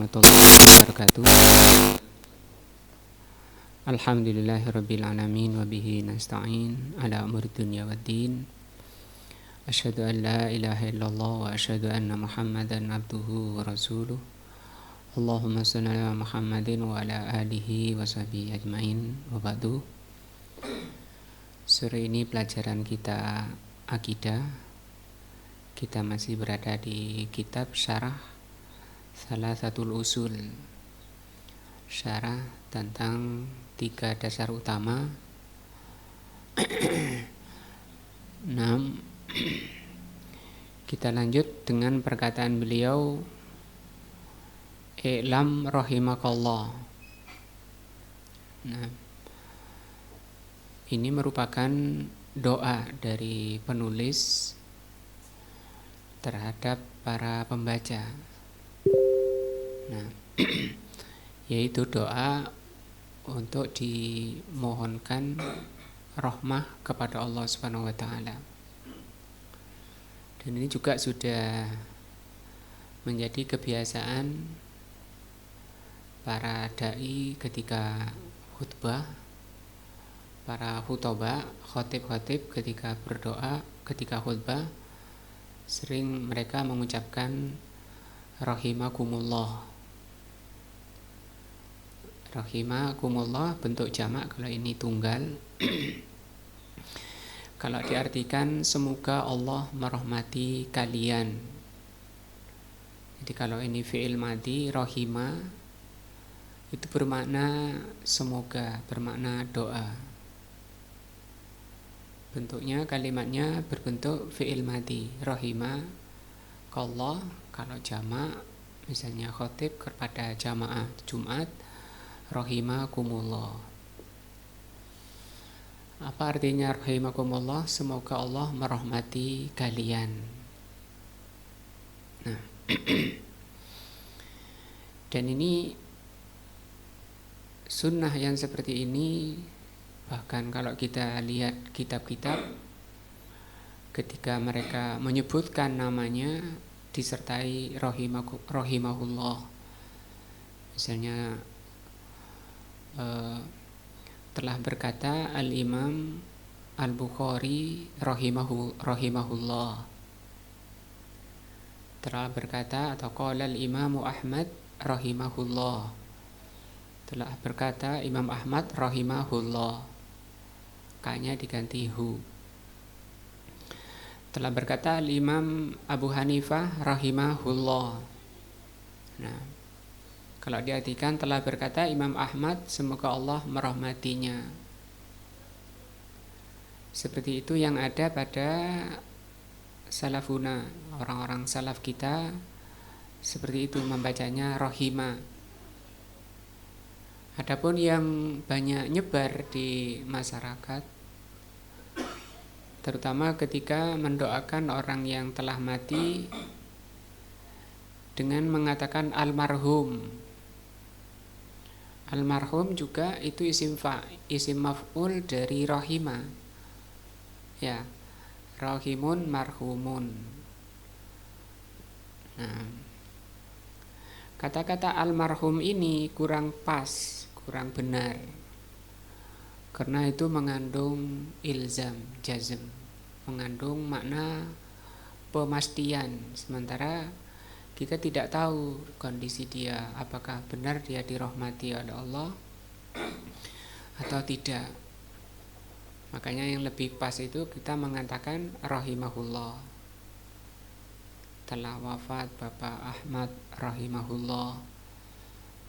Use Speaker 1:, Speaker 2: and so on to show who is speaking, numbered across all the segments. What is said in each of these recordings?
Speaker 1: warahmatullahi wabarakatuh. Alhamdulillahirrabbilalamin. Wabihi nasta'in ala umuri dunya waddin. Asyhadu an la ilaha illallah wa asyhadu anna muhammadan abduhu wa rasuluh. Allahumma salli ala muhammadin wa ala alihi wa sahbihi ajmain. Wa ba'du. Sore ini pelajaran kita akidah. Kita masih berada di kitab Syarah Salasatul Usul, syarah tentang 3 dasar utama. 6. Kita lanjut dengan perkataan beliau, I'lam rahimakallah. Nah, ini merupakan doa dari penulis terhadap para pembaca. Nah, yaitu doa untuk dimohonkan rahmah kepada Allah Subhanahu wa taala. Dan ini juga sudah menjadi kebiasaan para dai ketika khutbah, para khutbah, khatib-khatib ketika berdoa, ketika khutbah, sering mereka mengucapkan rahimakumullah. Rahimakumullah bentuk jamak kalau ini tunggal. Kalau diartikan semoga Allah merahmati kalian. Jadi kalau ini fi'il madhi, rahima itu bermakna semoga, bermakna doa. Bentuknya, kalimatnya berbentuk fi'il madhi, rahima kallah. Kalau jamak, misalnya khotib kepada jamaah Jumat, rahimakumullah. Apa artinya rahimakumullah? Semoga Allah merahmati kalian. Nah, dan ini sunnah yang seperti ini. Bahkan kalau kita lihat kitab-kitab, ketika mereka menyebutkan namanya disertai rahimahullah. Misalnya telah berkata Al-Imam Al-Bukhari rahimahullah. Telah berkata atau qala Al-Imam Ahmad rahimahullah. Telah berkata Imam Ahmad rahimahullah. K-nya diganti hu. Telah berkata Imam Abu Hanifah rahimahullah. Nah, kalau diartikan telah berkata Imam Ahmad semoga Allah merahmatinya. Seperti itu yang ada pada salafuna, orang-orang salaf kita seperti itu membacanya rahimah. Adapun yang banyak nyebar di masyarakat, terutama ketika mendoakan orang yang telah mati dengan mengatakan almarhum. Almarhum juga itu isim maf'ul dari rahima. Ya, rahimun marhumun. Nah, kata-kata almarhum ini kurang pas, kurang benar, karena itu mengandung ilzam, jazm, mengandung makna pemastian, sementara kita tidak tahu kondisi dia, apakah benar dia dirahmati oleh Allah atau tidak. Makanya yang lebih pas itu kita mengatakan rahimahullah. Telah wafat Bapak Ahmad rahimahullah.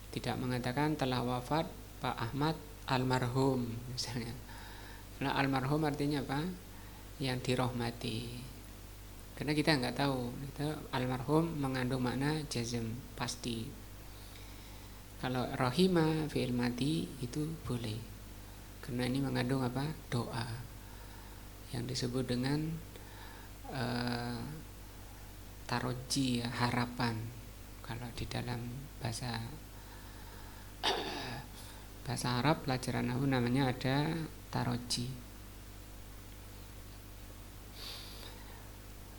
Speaker 1: Tidak mengatakan telah wafat Pak Ahmad almarhum misalnya. Nah, almarhum artinya apa? Yang dirahmati. Karena kita nggak tahu itu almarhum mengandung makna jazm pasti. Kalau rahima fi'il madhi itu boleh. Karena ini mengandung apa? Doa. Yang disebut dengan taroji, ya, harapan. Kalau di dalam bahasa Arab pelajaran nahwu namanya ada taroji.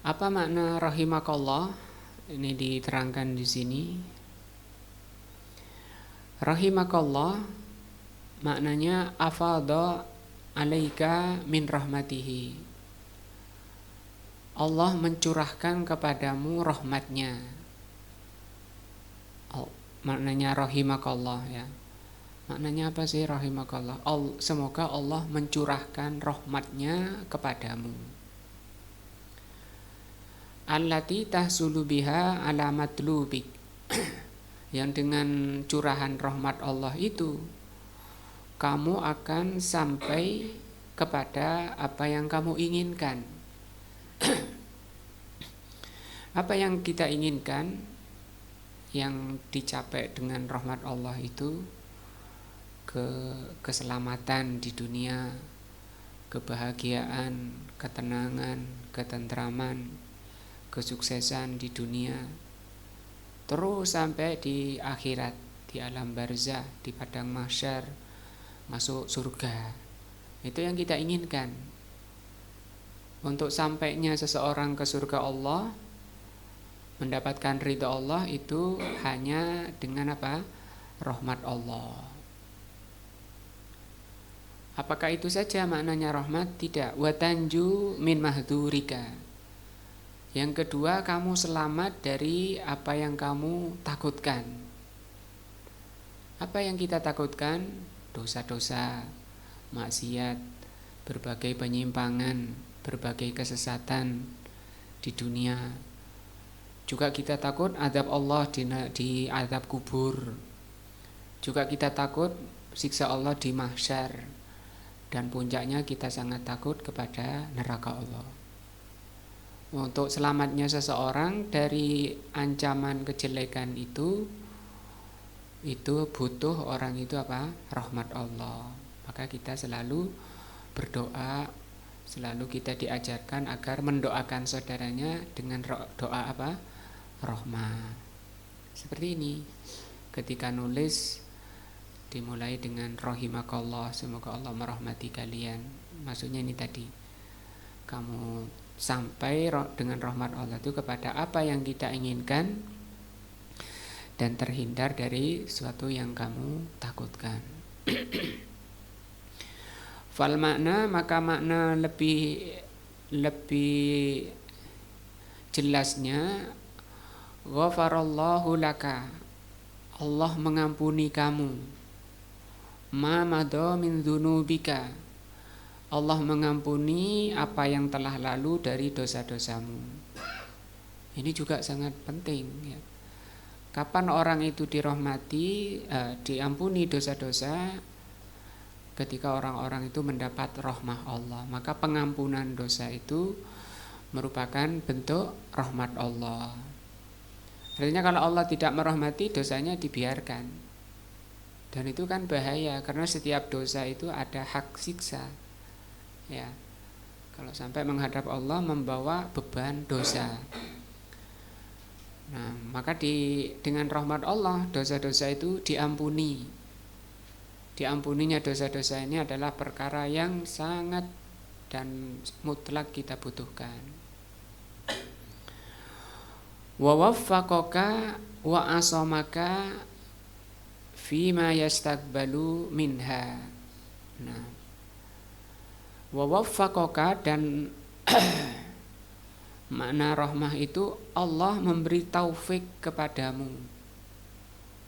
Speaker 1: Apa makna rahimakallah? Ini diterangkan di sini. Rahimakallah maknanya afadha alaika min rahmatihi. Allah mencurahkan kepadamu rahmatnya. Maknanya rahimakallah ya. Maknanya apa sih rahimakallah? Semoga Allah mencurahkan rahmatnya kepadamu. Allati tahsulu biha ala matlubik. Yang dengan curahan rahmat Allah itu kamu akan sampai kepada apa yang kamu inginkan. Apa yang kita inginkan, yang dicapai dengan rahmat Allah itu keselamatan di dunia, kebahagiaan, ketenangan, ketentraman, kesuksesan di dunia, terus sampai di akhirat, di alam barzah, di padang mahsyar, masuk surga. Itu yang kita inginkan. Untuk sampainya seseorang ke surga Allah, mendapatkan ridha Allah itu hanya dengan apa? Rahmat Allah. Apakah itu saja maknanya rahmat? Tidak. Watanju min mahdurika. Yang kedua, kamu selamat dari apa yang kamu takutkan. Apa yang kita takutkan? Dosa-dosa, maksiat, berbagai penyimpangan, berbagai kesesatan di dunia. Juga kita takut azab Allah di azab kubur. Juga kita takut siksa Allah di mahsyar. Dan puncaknya kita sangat takut kepada neraka Allah. Untuk selamatnya seseorang dari ancaman kejelekan itu butuh orang itu apa? Rahmat Allah. Maka kita selalu berdoa, selalu kita diajarkan agar mendoakan saudaranya dengan doa apa? Rahmah. Seperti ini. Ketika nulis dimulai dengan rahimakallah, semoga Allah merahmati kalian. Maksudnya ini tadi, kamu sampai dengan rahmat Allah itu kepada apa yang kita inginkan dan terhindar dari sesuatu yang kamu takutkan. Fal makna, maka makna lebih jelasnya, ghafarallahu laka, Allah mengampuni kamu, ma madha min dzunubika, Allah mengampuni apa yang telah lalu dari dosa-dosamu. Ini juga sangat penting ya. Kapan orang itu dirahmati, diampuni dosa-dosa? Ketika orang-orang itu mendapat rahmah Allah. Maka pengampunan dosa itu merupakan bentuk rahmat Allah. Artinya kalau Allah tidak merahmati, dosanya dibiarkan. Dan itu kan bahaya, karena setiap dosa itu ada hak siksa. Ya, kalau sampai menghadap Allah membawa beban dosa. Nah, maka dengan rahmat Allah dosa-dosa itu diampuni. Diampuninya dosa-dosa ini adalah perkara yang sangat dan mutlak kita butuhkan. Wa waffaqaka wa asamaka fima yastaqbalu minha. Nah, wa waffaqaka, dan makna rahmah itu Allah memberi taufik kepadamu.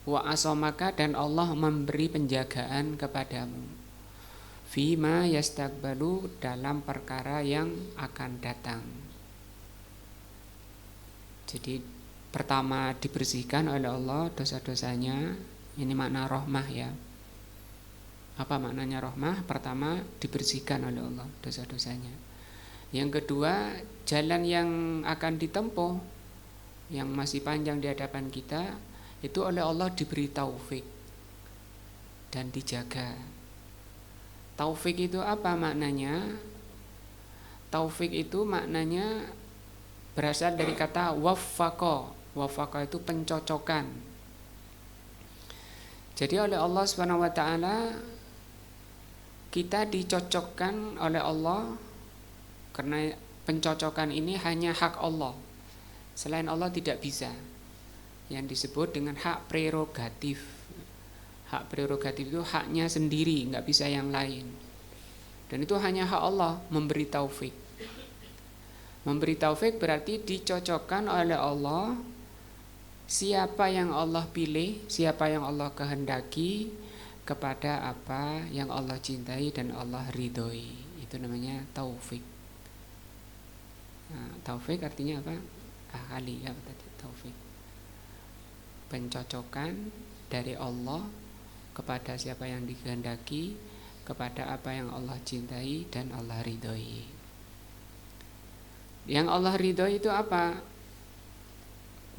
Speaker 1: Wa asamaka, dan Allah memberi penjagaan kepadamu. Fima yastaqbalu, dalam perkara yang akan datang. Jadi pertama dibersihkan oleh Allah dosa-dosanya. Ini makna rahmah ya. Apa maknanya rahmah? Pertama, dibersihkan oleh Allah dosa-dosanya. Yang kedua, jalan yang akan ditempuh yang masih panjang di hadapan kita itu oleh Allah diberi taufik dan dijaga. Taufik itu apa maknanya? Taufik itu maknanya berasal dari kata waffaqa. Waffaqa itu pencocokan. Jadi oleh Allah Subhanahu wa taala kita dicocokkan oleh Allah, karena pencocokan ini hanya hak Allah. Selain Allah tidak bisa. Yang disebut dengan hak prerogatif. Hak prerogatif itu haknya sendiri, nggak bisa yang lain. Dan itu hanya hak Allah memberi taufik. Memberi taufik berarti dicocokkan oleh Allah siapa yang Allah pilih, siapa yang Allah kehendaki kepada apa yang Allah cintai dan Allah ridhoi. Itu namanya taufik. Nah, taufik artinya apa? Kali apa tadi taufik? Pencocokan dari Allah kepada siapa yang dikehendaki, kepada apa yang Allah cintai dan Allah ridhoi. Yang Allah ridhoi itu apa?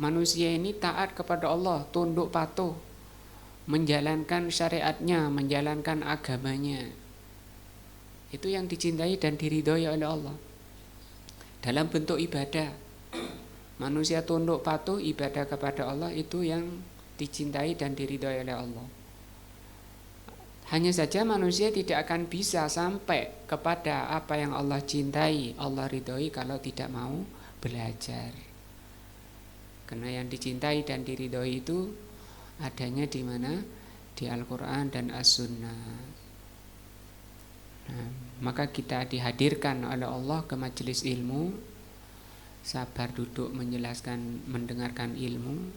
Speaker 1: Manusia ini taat kepada Allah, tunduk patuh, menjalankan syariatnya, menjalankan agamanya. Itu yang dicintai dan diridhoi oleh Allah. Dalam bentuk ibadah, manusia tunduk patuh ibadah kepada Allah, itu yang dicintai dan diridhoi oleh Allah. Hanya saja manusia tidak akan bisa sampai kepada apa yang Allah cintai, Allah ridhoi kalau tidak mau belajar. Karena yang dicintai dan diridhoi itu adanya di mana? Di Al-Quran dan As-Sunnah. Nah, maka kita dihadirkan oleh Allah ke majelis ilmu, sabar duduk menjelaskan, mendengarkan ilmu,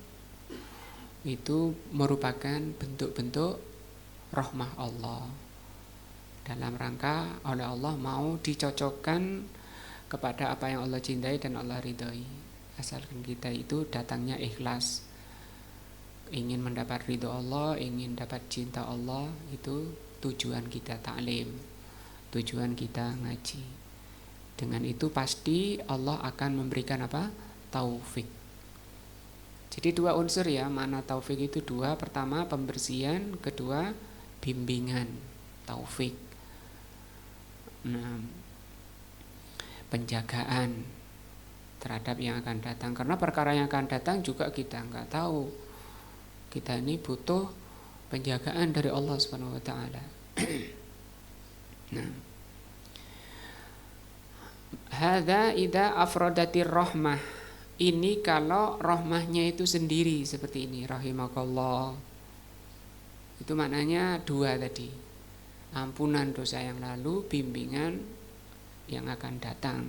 Speaker 1: itu merupakan bentuk-bentuk rahmah Allah. Dalam rangka oleh Allah mau dicocokkan kepada apa yang Allah cintai dan Allah ridhoi. Asalkan kita itu datangnya ikhlas, ingin mendapat ridho Allah, ingin dapat cinta Allah, itu tujuan kita taklim, tujuan kita ngaji. Dengan itu pasti Allah akan memberikan apa? Taufik. Jadi dua unsur ya, makna taufik itu dua. Pertama pembersihan, kedua bimbingan, taufik. Nah, penjagaan terhadap yang akan datang, karena perkara yang akan datang juga kita nggak tahu. Kita ini butuh penjagaan dari Allah Subhanahu wa taala. Nah, hadza idza afradatir rahmah. Ini kalau rahmahnya itu sendiri seperti ini, rahimakallah. Itu maknanya dua tadi. Ampunan dosa yang lalu, bimbingan yang akan datang.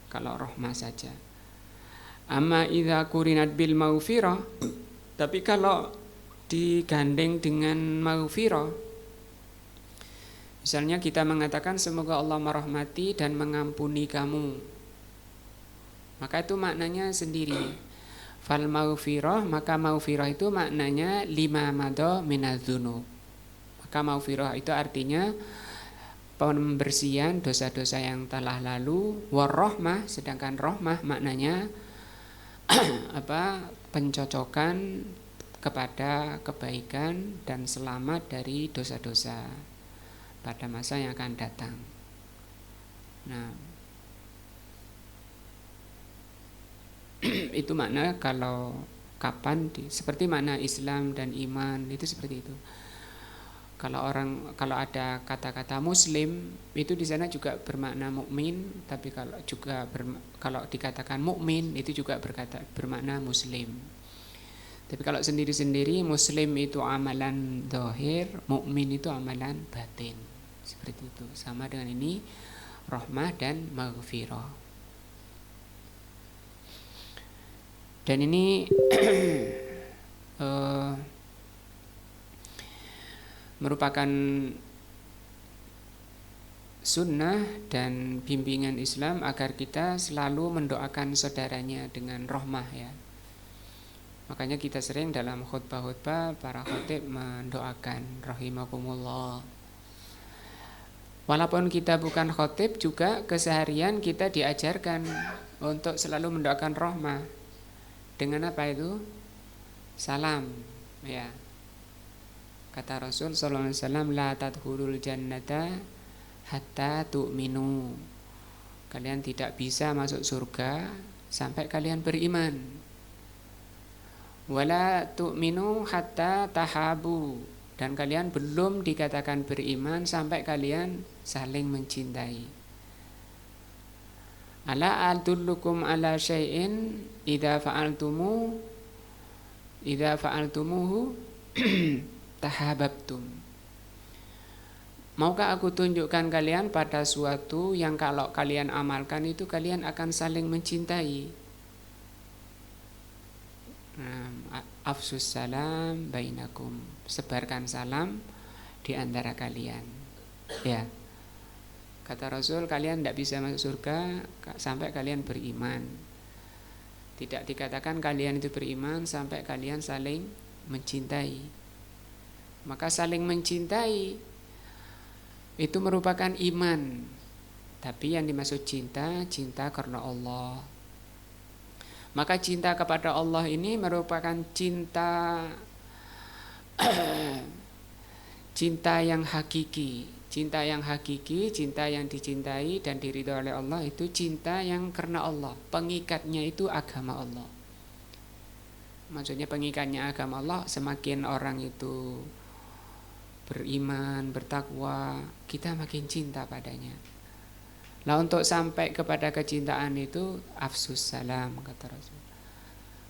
Speaker 1: Kalau rahmah saja. Amma idza kurinat bil maghfirah, tapi kalau digandeng dengan maghfirah, misalnya kita mengatakan semoga Allah merahmati dan mengampuni kamu, maka itu maknanya sendiri. Fal maghfirah, maka maghfirah itu maknanya lima madha minadz-dzunub. Maka maghfirah itu artinya pembersihan dosa-dosa yang telah lalu. Warahmah, sedangkan rahmah maknanya apa? Pencocokan kepada kebaikan dan selamat dari dosa-dosa pada masa yang akan datang. Nah, itu makna kalau kapan seperti makna Islam dan iman itu seperti itu. Kalau ada kata-kata muslim itu di sana juga bermakna mukmin, tapi kalau dikatakan mukmin itu juga bermakna muslim. Tapi kalau sendiri-sendiri muslim itu amalan zahir, mukmin itu amalan batin. Seperti itu. Sama dengan ini rahmah dan maghfirah. Dan ini merupakan sunnah dan bimbingan Islam agar kita selalu mendoakan saudaranya dengan rahmah ya. Makanya kita sering dalam khutbah-khutbah para khatib mendoakan rahimakumullah. Walaupun kita bukan khatib juga keseharian kita diajarkan untuk selalu mendoakan rahmah. Dengan apa itu? Salam ya. Kata Rasul sallallahu alaihi wasallam, la tadkhulul jannata hatta tu'minu. Kalian tidak bisa masuk surga sampai kalian beriman. Wala tu'minu hatta tahabu. Dan kalian belum dikatakan beriman sampai kalian saling mencintai. Ala adullukum ala syai'in idza fa'altumuhu tahabbtum. Maukah aku tunjukkan kalian pada suatu yang kalau kalian amalkan itu kalian akan saling mencintai. Afsus salam bainakum, sebarkan salam di antara kalian. Ya. Kata Rasul, kalian tidak bisa masuk surga sampai kalian beriman. Tidak dikatakan kalian itu beriman sampai kalian saling mencintai. Maka saling mencintai itu merupakan iman. Tapi yang dimaksud cinta, cinta karena Allah. Maka cinta kepada Allah ini merupakan cinta cinta yang hakiki. Cinta yang hakiki, cinta yang dicintai dan diridhoi oleh Allah itu cinta yang karena Allah. Pengikatnya itu agama Allah. Maksudnya pengikatnya agama Allah, semakin orang itu beriman, bertakwa, kita makin cinta padanya. Nah, untuk sampai kepada kecintaan itu afsus salam, kata Rasul.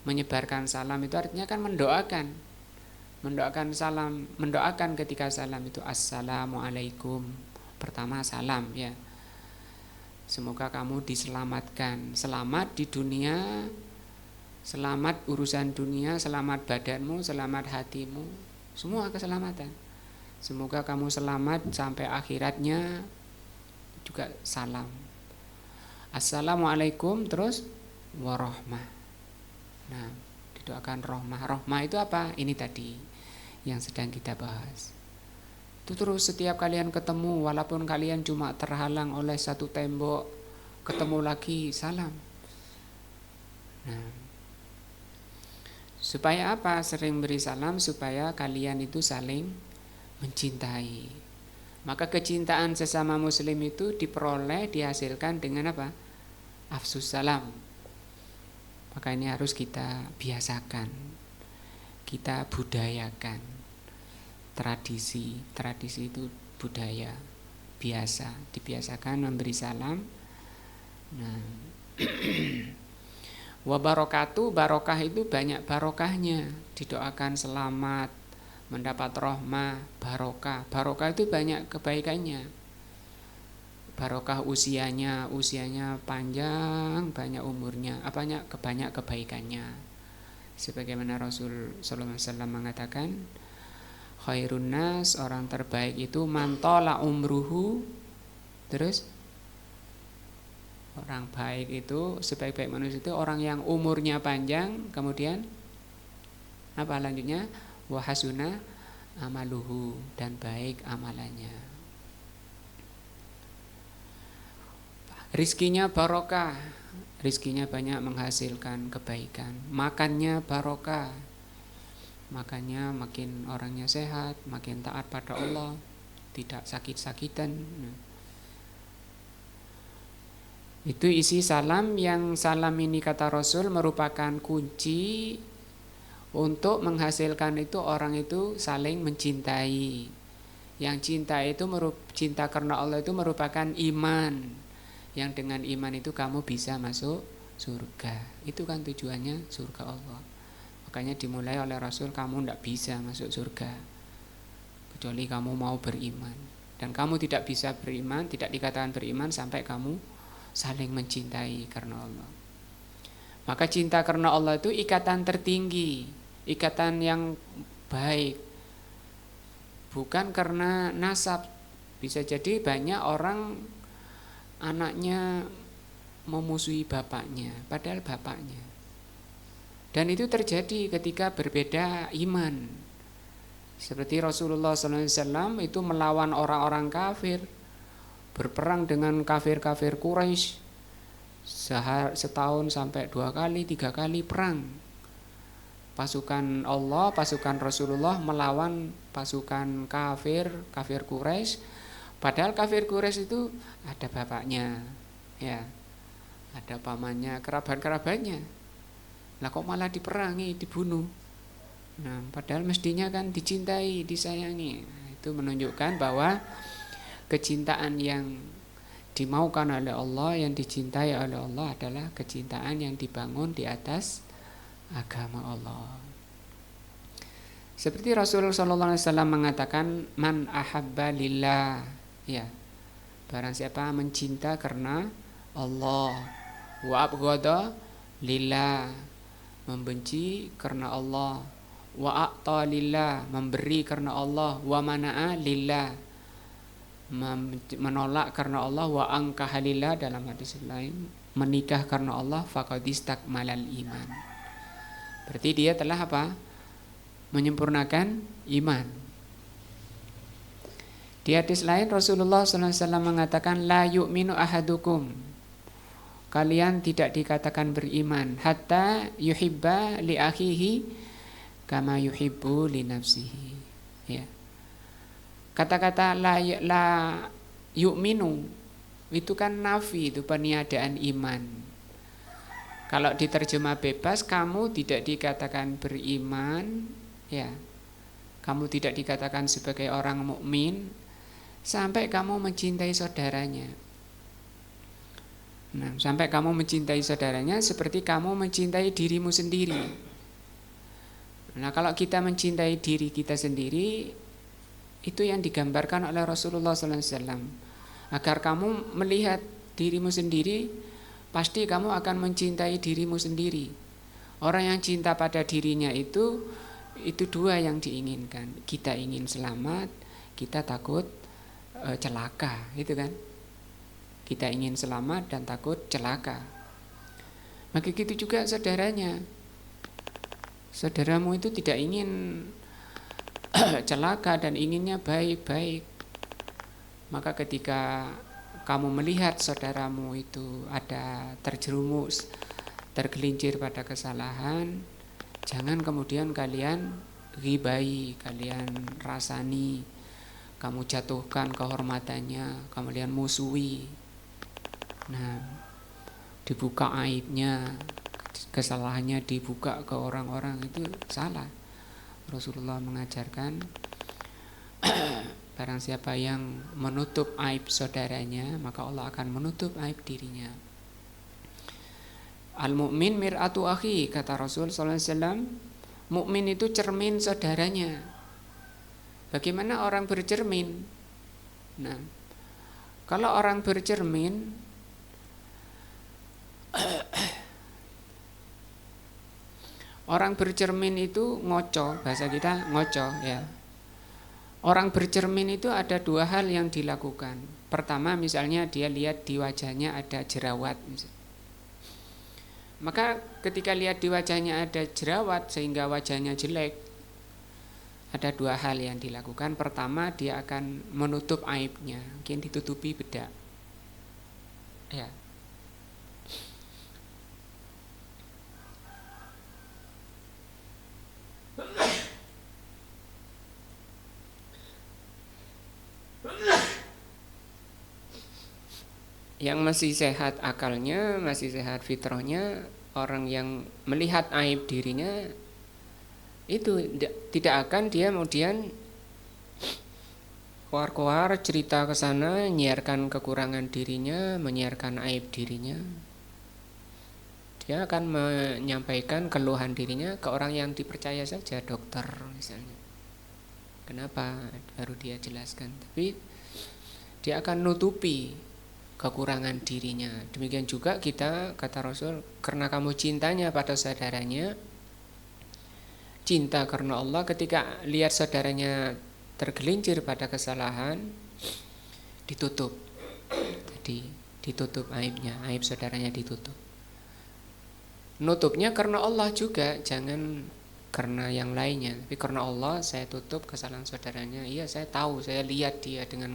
Speaker 1: Menyebarkan salam itu artinya kan mendoakan. Mendoakan salam, mendoakan ketika salam itu assalamualaikum. Pertama salam ya. Semoga kamu diselamatkan, selamat di dunia, selamat urusan dunia, selamat badanmu, selamat hatimu, semua keselamatan. Semoga kamu selamat sampai akhiratnya, juga salam. Assalamualaikum terus warahmah. Nah, didoakan rahmah. Rahmah itu apa? Ini tadi yang sedang kita bahas. Itu terus setiap kalian ketemu, walaupun kalian cuma terhalang oleh satu tembok, ketemu lagi salam. Nah, supaya apa? Sering beri salam supaya kalian itu saling mencintai. Maka kecintaan sesama muslim itu diperoleh, dihasilkan dengan apa? Afsus salam. Maka ini harus kita biasakan, kita budayakan. Tradisi itu budaya, biasa, dibiasakan memberi salam. Nah, wa barakatuh, barokah itu banyak barokahnya. Didoakan selamat, mendapat rahmah, barokah. Barokah itu banyak kebaikannya. Barokah usianya panjang, banyak umurnya, banyak kebaikannya. Sebagaimana Rasul sallallahu alaihi wasallam mengatakan, khairun nas, orang terbaik itu man tala umruhu. Terus orang baik itu, sebaik-baik manusia itu orang yang umurnya panjang, kemudian apa lanjutnya? Wa hasuna amaluhu, dan baik amalannya. Rizkinya barokah, rizkinya banyak menghasilkan kebaikan. Makannya barokah, makannya makin orangnya sehat, makin taat pada Allah, tidak sakit-sakitan. Itu isi salam, yang salam ini kata Rasul merupakan kunci untuk menghasilkan itu orang itu saling mencintai. Yang cinta karena Allah itu merupakan iman. Yang dengan iman itu kamu bisa masuk surga. Itu kan tujuannya surga Allah. Makanya dimulai oleh Rasul, kamu tidak bisa masuk surga kecuali kamu mau beriman. Dan kamu tidak bisa beriman, tidak dikatakan beriman sampai kamu saling mencintai karena Allah. Maka cinta karena Allah itu ikatan tertinggi, ikatan yang baik. Bukan karena nasab. Bisa jadi banyak orang anaknya memusuhi bapaknya, padahal bapaknya. Dan itu terjadi ketika berbeda iman. Seperti Rasulullah SAW itu melawan orang-orang kafir, berperang dengan kafir-kafir Quraisy. Setahun sampai 2 kali, 3 kali perang. Pasukan Allah, pasukan Rasulullah melawan pasukan kafir Quraisy. Padahal kafir Quraisy itu ada bapaknya, ya, ada pamannya, kerabat-kerabatnya. Lah kok malah diperangi, dibunuh? Nah, padahal mestinya kan dicintai, disayangi. Nah, itu menunjukkan bahwa kecintaan yang dimaukan oleh Allah, yang dicintai oleh Allah adalah kecintaan yang dibangun di atas agama Allah. Seperti Rasulullah SAW mengatakan, man ahabba lillah, ya, barang siapa mencinta karena Allah, wa abghada lillah, membenci karena Allah, wa a'ta lillah, memberi karena Allah, wa mana'a lillah, menolak karena Allah, wa angkaha lillah, dalam hadis lain menikah karena Allah, faqad istakmalal iman. Berarti dia telah apa? Menyempurnakan iman. Di hadis lain Rasulullah SAW mengatakan, la yu'minu ahadukum, kalian tidak dikatakan beriman, hatta yuhibba li akhihi kama yuhibbu li nafsihi. Ya. Kata-kata la yu'minu itu kan nafi, itu peniadaan iman. Kalau diterjemah bebas, kamu tidak dikatakan beriman, ya, kamu tidak dikatakan sebagai orang mukmin sampai kamu mencintai saudaranya. Nah, sampai kamu mencintai saudaranya seperti kamu mencintai dirimu sendiri. Nah, kalau kita mencintai diri kita sendiri, itu yang digambarkan oleh Rasulullah SAW. Agar kamu melihat dirimu sendiri, pasti kamu akan mencintai dirimu sendiri. Orang yang cinta pada dirinya itu dua yang diinginkan. Kita ingin selamat, kita takut celaka, itu kan? Kita ingin selamat dan takut celaka. Maka gitu juga saudaranya. Saudaramu itu tidak ingin celaka dan inginnya baik-baik. Maka ketika kamu melihat saudaramu itu ada terjerumus, tergelincir pada kesalahan, jangan kemudian kalian ghibai, kalian rasani, kamu jatuhkan kehormatannya, kemudian musuhi. Nah, dibuka aibnya, kesalahannya dibuka ke orang-orang, itu salah. Rasulullah mengajarkan barang siapa yang menutup aib saudaranya, maka Allah akan menutup aib dirinya. Al-mu'min mir'atu akhi, kata Rasul SAW. Mukmin itu cermin saudaranya. Bagaimana orang bercermin? Nah, kalau orang bercermin, orang bercermin itu ngoco, bahasa kita ngoco, ya. Orang bercermin itu ada dua hal yang dilakukan. Pertama, misalnya dia lihat di wajahnya ada jerawat, maka ketika lihat di wajahnya ada jerawat sehingga wajahnya jelek, ada dua hal yang dilakukan. Pertama, dia akan menutup aibnya, mungkin ditutupi bedak, ya. Yang masih sehat akalnya, masih sehat fitrahnya, orang yang melihat aib dirinya itu tidak akan dia kemudian keluar-keluar cerita ke sana, menyiarkan kekurangan dirinya, menyiarkan aib dirinya. Dia akan menyampaikan keluhan dirinya ke orang yang dipercaya saja, dokter misalnya. Kenapa? Baru dia jelaskan. Tapi dia akan nutupi kekurangan dirinya. Demikian juga kita, kata Rasul, karena kamu cintanya pada saudaranya, cinta karena Allah, ketika lihat saudaranya tergelincir pada kesalahan, ditutup. Jadi ditutup aibnya, aib saudaranya ditutup. Nutupnya karena Allah juga, jangan karena yang lainnya, tapi karena Allah saya tutup kesalahan saudaranya. Iya, saya tahu, saya lihat dia dengan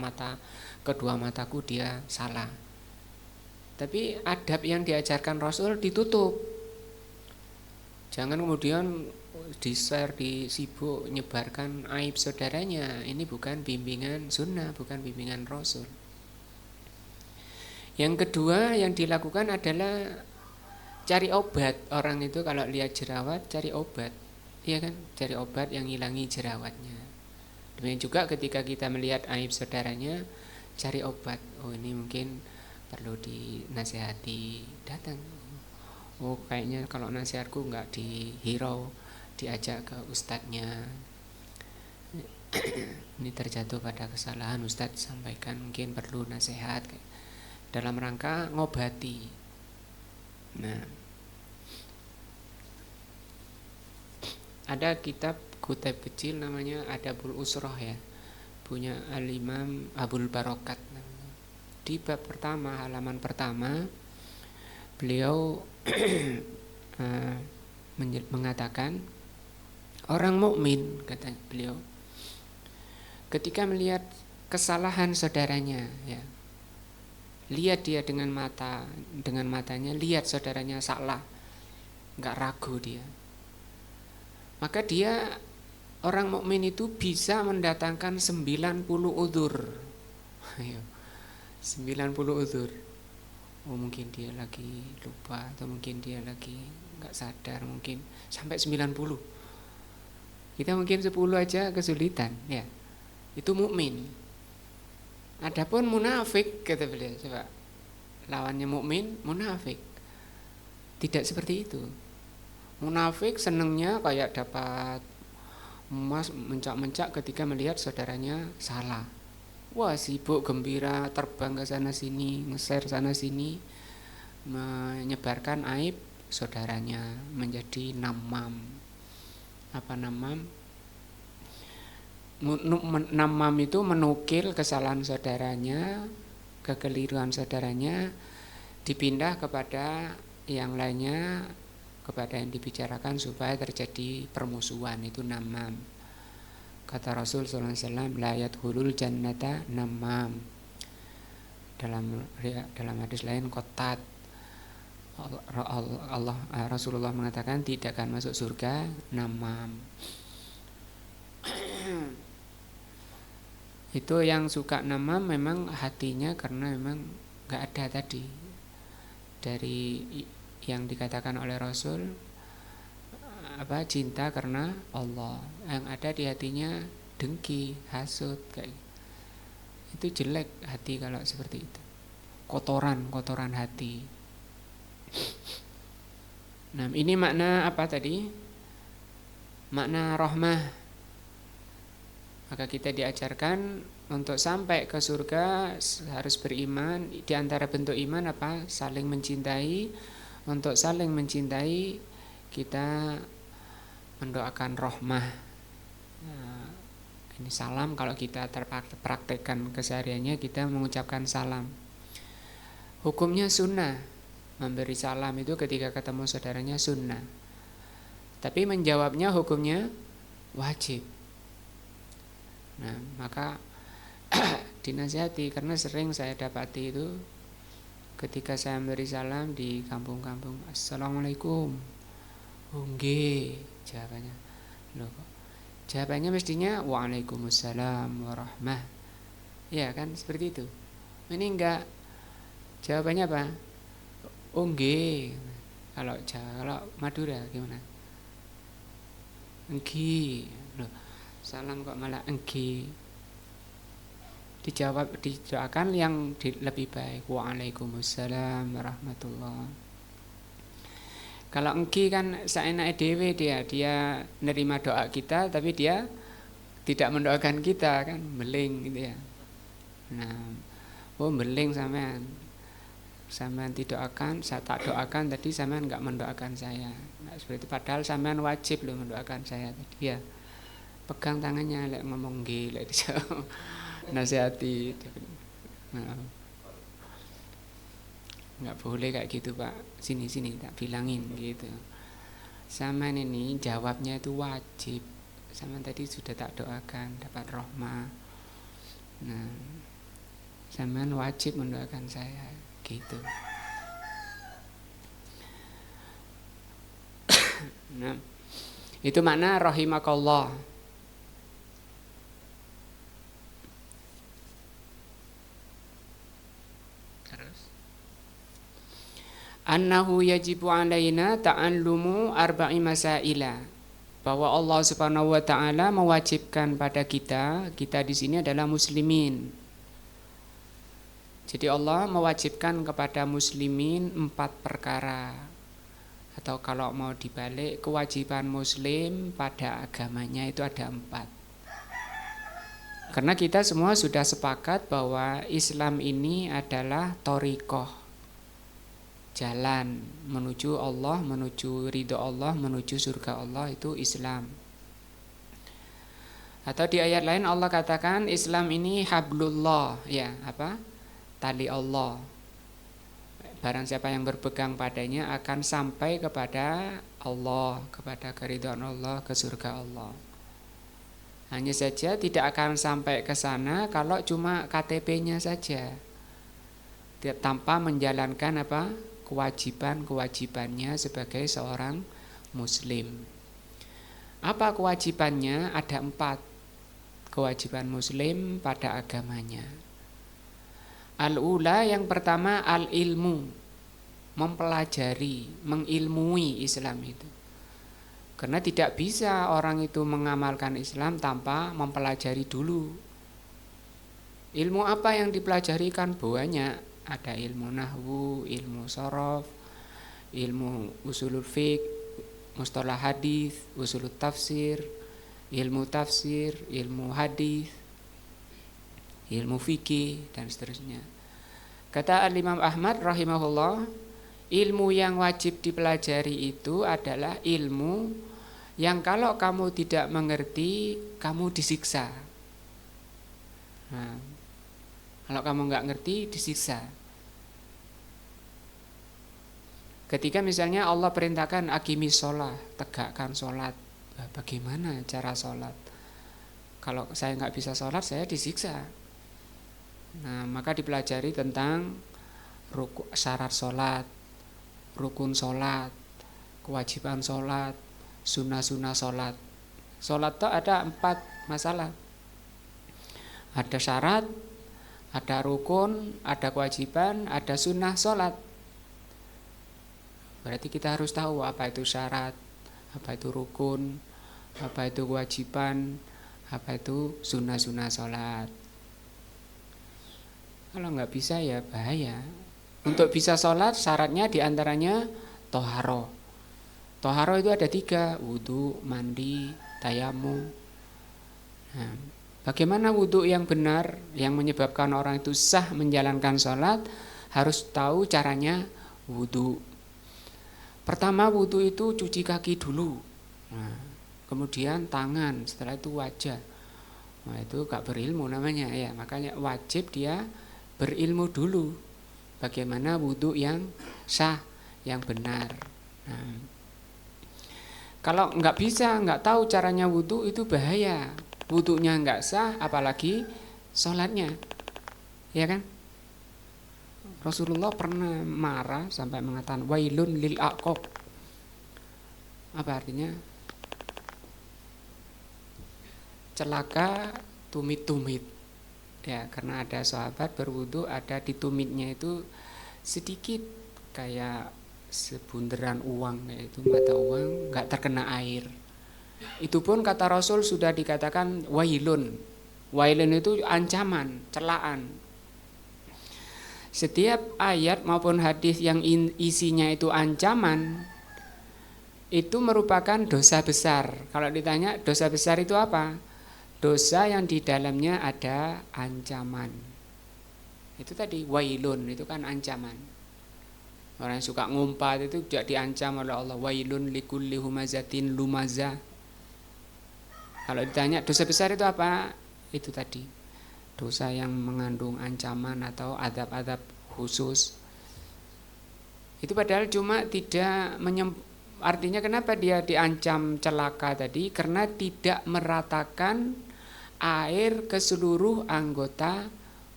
Speaker 1: kedua mataku dia salah. Tapi adab yang diajarkan Rasul ditutup. Jangan kemudian di-share, disibuk nyebarkan aib saudaranya. Ini bukan bimbingan sunnah, bukan bimbingan Rasul. Yang kedua yang dilakukan adalah cari obat. Orang itu kalau lihat jerawat cari obat, iya kan? Cari obat yang hilangi jerawatnya. Demikian juga ketika kita melihat aib saudaranya, cari obat. Oh, ini mungkin perlu dinasihati, datang. Oh, kayaknya kalau nasihatku nggak dihirau, diajak ke ustadznya. ini terjatuh pada kesalahan, Ustadz sampaikan, mungkin perlu nasihat dalam rangka ngobati. Nah, ada kitab kutip kecil namanya Adabul Usroh ya, punya Al-Imam Abul Barokat namanya. Di bab pertama, halaman pertama, beliau mengatakan orang mukmin, kata beliau, ketika melihat kesalahan saudaranya, ya, lihat dia dengan matanya, lihat saudaranya salah, nggak ragu dia, maka dia, orang mukmin itu bisa mendatangkan 90 udzur. 90 udzur. Oh, mungkin dia lagi lupa, atau mungkin dia lagi nggak sadar, mungkin sampai 90. Kita mungkin 10 aja kesulitan, ya. Itu mukmin. Adapun munafik, kata beliau, coba lawannya mukmin, munafik. Tidak seperti itu. Munafik senengnya kayak dapat emas, mencak-mencak ketika melihat saudaranya salah. Wah, sibuk gembira, terbang ke sana sini, nge-share sana sini, menyebarkan aib saudaranya, menjadi namam. Apa namam? Namam itu menukil kesalahan saudaranya, kekeliruan saudaranya, dipindah kepada yang lainnya, kepada yang dibicarakan supaya terjadi permusuhan. Itu namam. Kata Rasul sallallahu alaihi wasallam, la yadkhulul jannata namam. Dalam hadis lain, qatat, Rasulullah mengatakan tidak akan masuk surga namam. Itu yang suka namam memang hatinya, karena memang gak ada tadi dari yang dikatakan oleh Rasul, cinta karena Allah. Yang ada di hatinya dengki, hasud, kayak itu jelek hati kalau seperti itu. Kotoran hati. Nah, ini makna apa tadi? Makna rahmah. Maka kita diajarkan untuk sampai ke surga harus beriman. Di antara bentuk iman apa? Saling mencintai. Untuk saling mencintai kita mendoakan rahmah. Nah, ini salam, kalau kita terpraktekkan kesehariannya, kita mengucapkan salam. Hukumnya sunnah. Memberi salam itu ketika ketemu saudaranya sunnah. Tapi menjawabnya hukumnya wajib. Nah, maka dinasihati, karena sering saya dapati itu ketika saya memberi salam di kampung-kampung, assalamualaikum. Oh, nggih, jawabannya. Loh, kok jawabannya mestinya waalaikumsalam warahmah. Ya kan, seperti itu. Ini enggak. Jawabannya apa? Oh, nggih. Kalau Madura gimana? Nggih. Loh, salam kok malah engki. Dijawab, didoakan yang lebih baik, waalaikumsalam warahmatullah. Kalau engki kan seenake dhewe, dia nerima doa kita, tapi dia tidak mendoakan kita, kan beling gitu ya. Nah, beling sampean didoakan, saya tak doakan tadi, sampean enggak mendoakan saya. Nah, seperti itu, padahal sampean wajib loh mendoakan saya tadi ya. Pegang tangannya, lek ngomong nggih, lek dijawab nasihati. Nah, nggak boleh kayak gitu Pak, sini tak bilangin gitu. Sampean ini jawabnya itu wajib. Sampean tadi sudah tak doakan, dapat rahmah. Nah, sampean wajib mendoakan saya gitu. Nah, itu makna rahimakallah. Annahu yajibu alaina ta'allumu arba'i masaila, bahwa Allah Subhanahu wa taala mewajibkan pada kita di sini adalah muslimin. Jadi Allah mewajibkan kepada muslimin 4 perkara, atau kalau mau dibalik, kewajiban muslim pada agamanya itu ada 4. Karena kita semua sudah sepakat bahwa Islam ini adalah thoriqoh, jalan menuju Allah, menuju ridho Allah, menuju surga Allah, itu Islam. Atau di ayat lain Allah katakan Islam ini hablullah, ya apa? Tali Allah. Barang siapa yang berpegang padanya akan sampai kepada Allah, kepada keridhaan Allah, ke surga Allah. Hanya saja tidak akan sampai ke sana kalau cuma KTP-nya saja, tanpa menjalankan apa? Kewajiban-kewajibannya sebagai seorang muslim. Apa kewajibannya? Ada 4 kewajiban muslim pada agamanya. Al-ula, yang pertama al-ilmu, mempelajari, mengilmui Islam itu. Karena tidak bisa orang itu mengamalkan Islam tanpa mempelajari dulu. Ilmu apa yang dipelajari kan banyak. Ada ilmu nahwu, ilmu shorof, ilmu usulul fiqh, mustalah hadis, usulul tafsir, ilmu tafsir, ilmu hadis, ilmu fikih, dan seterusnya. Kata Al-Imam Ahmad rahimahullah, ilmu yang wajib dipelajari itu adalah ilmu yang kalau kamu tidak mengerti, kamu disiksa. Nah, kalau kamu nggak ngerti, disiksa. Ketika misalnya Allah perintahkan aqimis sholat, tegakkan sholat. Nah, bagaimana cara sholat? Kalau saya nggak bisa sholat, saya disiksa. Nah, maka dipelajari tentang syarat sholat, rukun sholat, kewajiban sholat, sunnah-sunnah sholat. Sholat itu ada 4 masalah. Ada syarat, ada rukun, ada kewajiban, ada sunnah sholat. Berarti kita harus tahu apa itu syarat, apa itu rukun, apa itu kewajiban, apa itu sunnah-sunnah sholat. Kalau nggak bisa ya bahaya. Untuk bisa sholat syaratnya diantaranya toharo. Toharo itu ada 3, wudu, mandi, tayamum. Nah, bagaimana wudu yang benar yang menyebabkan orang itu sah menjalankan sholat? Harus tahu caranya wudu. Pertama wudu itu cuci kaki dulu. Nah, kemudian tangan, setelah itu wajah. Nah, itu gak berilmu namanya ya. Makanya wajib dia berilmu dulu. Bagaimana wudu yang sah, yang benar. Nah, kalau nggak bisa, nggak tahu caranya wudu, itu bahaya. Wudunya nggak sah, apalagi sholatnya, ya kan? Rasulullah pernah marah sampai mengatakan wailun lil aqab. Apa artinya? Celaka tumit-tumit. Ya, karena ada sahabat berwudu, ada di tumitnya itu sedikit kayak sebunderan uang, yaitu mata uang, nggak terkena air. Itu pun kata Rasul sudah dikatakan wailun. Wailun itu ancaman, celaan. Setiap ayat maupun hadis yang isinya itu ancaman, itu merupakan dosa besar. Kalau ditanya dosa besar itu apa? Dosa yang di dalamnya ada ancaman. Itu tadi wailun, itu kan ancaman. Orang yang suka ngumpat itu tidak diancam oleh Allah. Wailun likulli humazatin lumaza. Kalau ditanya dosa besar itu apa? Itu tadi, dosa yang mengandung ancaman atau adab-adab khusus. Itu padahal cuma tidak artinya kenapa dia diancam celaka tadi? Karena tidak meratakan air ke seluruh anggota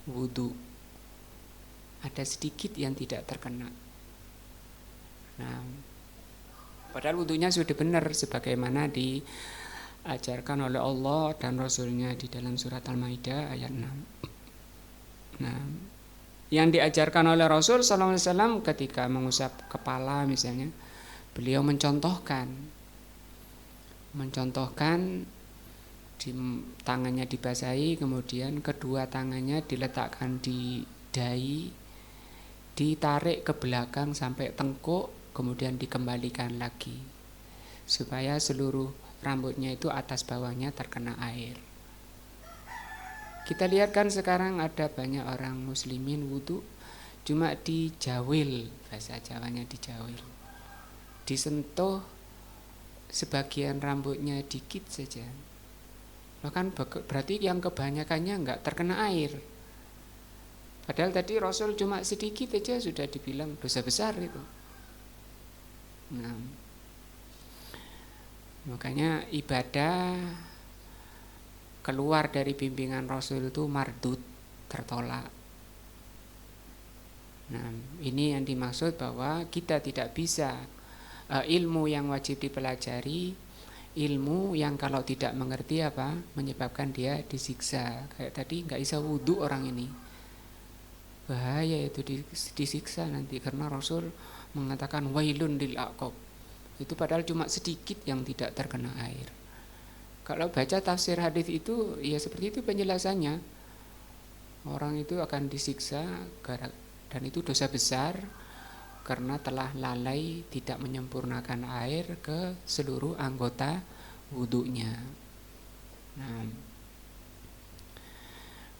Speaker 1: wudu. Ada sedikit yang tidak terkena. Nah, padahal wudunya sudah benar sebagaimana diajarkan oleh Allah dan Rasulnya di dalam surat Al-Maidah ayat 6. Nah, yang diajarkan oleh Rasul SAW ketika mengusap kepala misalnya, beliau mencontohkan tangannya dibasahi, kemudian kedua tangannya diletakkan di dahi, ditarik ke belakang sampai tengkuk, kemudian dikembalikan lagi supaya seluruh rambutnya itu atas bawahnya terkena air. Kita lihat kan sekarang ada banyak orang muslimin wudu cuma dijawil, bahasa Jawanya dijawil, disentuh sebagian rambutnya dikit saja. Bahkan berarti yang kebanyakannya enggak terkena air. Padahal tadi Rasul cuma sedikit aja sudah dibilang dosa besar itu. Nah, makanya ibadah keluar dari bimbingan Rasul itu mardud, tertolak. Nah, ini yang dimaksud bahwa kita tidak bisa ilmu yang wajib dipelajari, ilmu yang kalau tidak mengerti menyebabkan dia disiksa. Kayak tadi nggak bisa wudhu orang ini, bahaya itu disiksa nanti, karena Rasul mengatakan wailun lil aqab. Itu padahal cuma sedikit yang tidak terkena air. Kalau baca tafsir hadis itu ya seperti itu penjelasannya. Orang itu akan disiksa dan itu dosa besar karena telah lalai tidak menyempurnakan air ke seluruh anggota wudunya. Nah,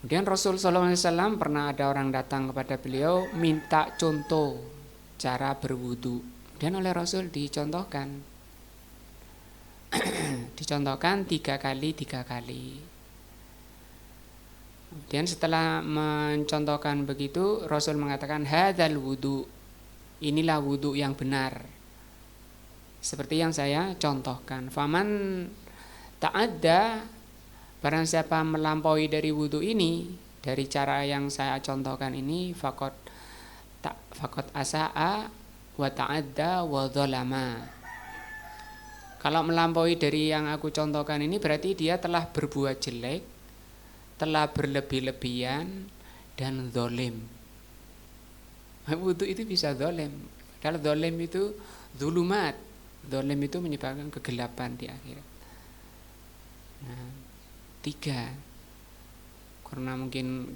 Speaker 1: kemudian Rasul SAW pernah ada orang datang kepada beliau minta contoh cara berwudu, dan oleh Rasul dicontohkan. Dicontohkan 3 kali. Kemudian setelah mencontohkan begitu, Rasul mengatakan hadzal wudu, inilah wudu yang benar, seperti yang saya contohkan. Faman ta'adda, barang siapa melampaui dari wudu ini, dari cara yang saya contohkan ini, faqad asa'a wa ta'adda wa dzalama. Kalau melampaui dari yang aku contohkan ini berarti dia telah berbuat jelek, telah berlebih-lebihan, dan zalim. Wudu itu bisa zalim. Kalau zalim itu zulumat. Zalim itu menyebabkan kegelapan di akhirat. Nah, 3. Karena mungkin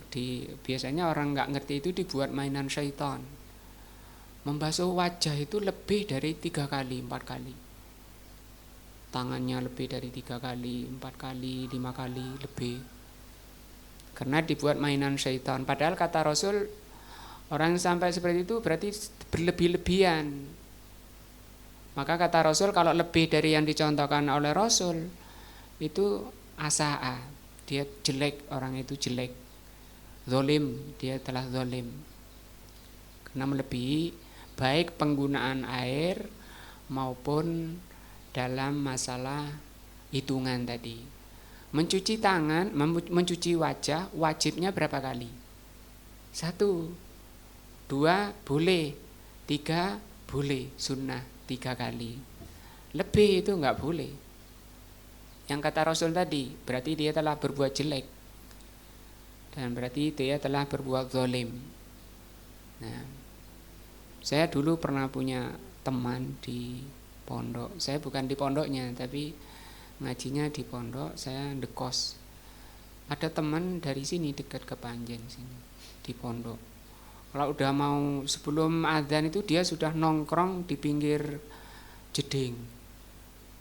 Speaker 1: biasanya orang nggak ngerti itu dibuat mainan syaitan. Membasuh wajah itu lebih dari 3 kali, 4 kali. Tangannya lebih dari 3 kali, 4 kali, 5 kali lebih. Karena dibuat mainan syaitan. Padahal kata Rasul, orang yang sampai seperti itu berarti berlebih-lebihan. Maka kata Rasul, kalau lebih dari yang dicontohkan oleh Rasul, itu asa'a, dia jelek, orang itu jelek. Zolim, dia telah zolim. Karena melebihi baik penggunaan air maupun dalam masalah hitungan tadi. Mencuci tangan, mencuci wajah, wajibnya berapa kali? 1, 2 boleh, 3 boleh, sunnah 3 kali. Lebih itu enggak boleh. Yang kata Rasul tadi, berarti dia telah berbuat jelek, dan berarti dia telah berbuat zalim. Nah, saya dulu pernah punya teman di pondok. Saya bukan di pondoknya, tapi ngajinya di pondok, saya ndekos. Ada teman dari sini dekat ke Panjen sini, di pondok. Kalau udah mau sebelum adzan itu dia sudah nongkrong di pinggir jeding,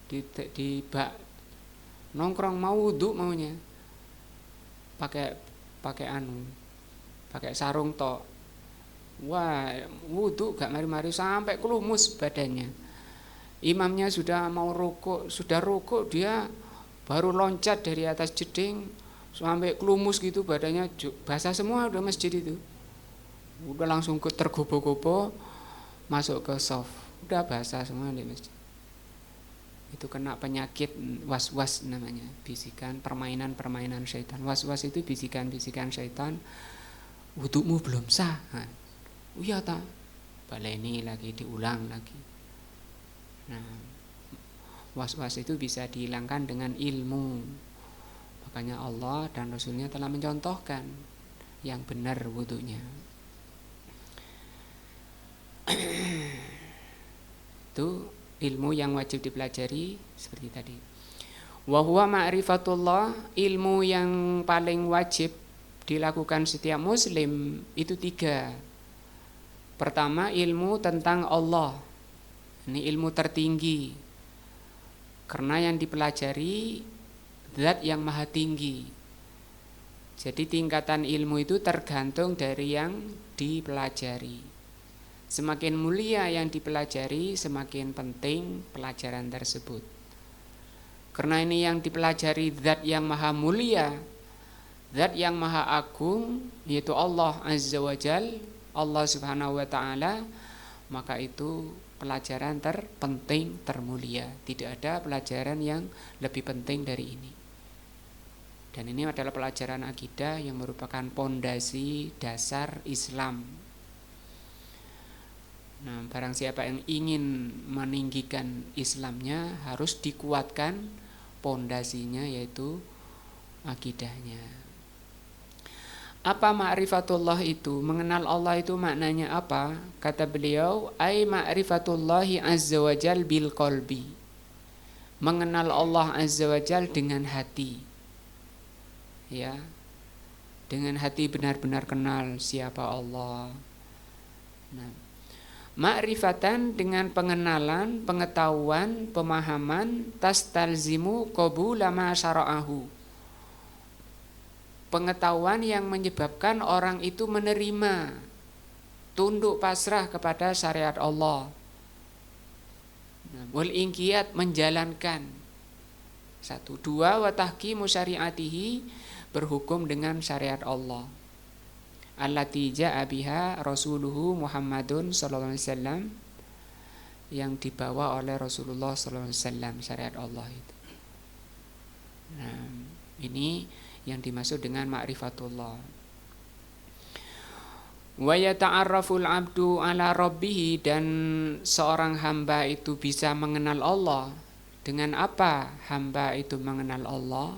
Speaker 1: di bak, nongkrong mau wudhu maunya, pakai sarung tok. Wah, wudhu gak mari-mari sampai kelumus badannya. Imamnya sudah mau rukuk, dia baru loncat dari atas jeding sampai kelumus gitu badannya, basah semua udah masjid itu. Udah langsung tergopo-gopo masuk ke shaf, udah basah semua di masjid. Itu kena penyakit was-was namanya, bisikan permainan syaitan. Was-was itu bisikan-bisikan syaitan, wudumu belum sah. Iya tak? Baleni lagi, diulang lagi. Nah, was-was itu bisa dihilangkan dengan ilmu. Makanya Allah dan Rasulnya telah mencontohkan yang benar wudunya. Itu ilmu yang wajib dipelajari seperti tadi. Wa huwa ma'rifatullah, ilmu yang paling wajib dilakukan setiap muslim itu 3. Pertama, ilmu tentang Allah. Ini ilmu tertinggi, karena yang dipelajari zat yang maha tinggi. Jadi tingkatan ilmu itu tergantung dari yang dipelajari. Semakin mulia yang dipelajari, semakin penting pelajaran tersebut. Karena ini yang dipelajari zat yang maha mulia, zat yang maha agung, yaitu Allah Azza wa Jal, Allah Subhanahu wa Ta'ala, maka itu pelajaran terpenting, termulia. Tidak ada pelajaran yang lebih penting dari ini. Dan ini adalah pelajaran akidah yang merupakan pondasi dasar Islam. Nah, barang siapa yang ingin meninggikan Islamnya harus dikuatkan pondasinya, yaitu akidahnya. Apa ma'rifatullah itu? Mengenal Allah itu maknanya apa? Kata beliau, ai ma'rifatullahi azza wa jal bil qalbi. Mengenal Allah azza wa jal dengan hati. Ya. Dengan hati benar-benar kenal siapa Allah. Nah, ma'rifatan dengan pengenalan, pengetahuan, pemahaman, tastalzimu qabula ma syara'ahu. Pengetahuan yang menyebabkan orang itu menerima, tunduk pasrah kepada syariat Allah. Wal inqiyad, menjalankan. 1, 2 wa tahkimu syariatihi, berhukum dengan syariat Allah. Allati ja'a biha rasuluhu Muhammadun sallallahu alaihi wasallam, yang dibawa oleh Rasulullah sallallahu alaihi wasallam, syariat Allah itu. Nah, ini yang dimaksud dengan ma'rifatullah. Wa yata'arraful 'abdu 'ala rabbih, dan seorang hamba itu bisa mengenal Allah. Dengan apa hamba itu mengenal Allah?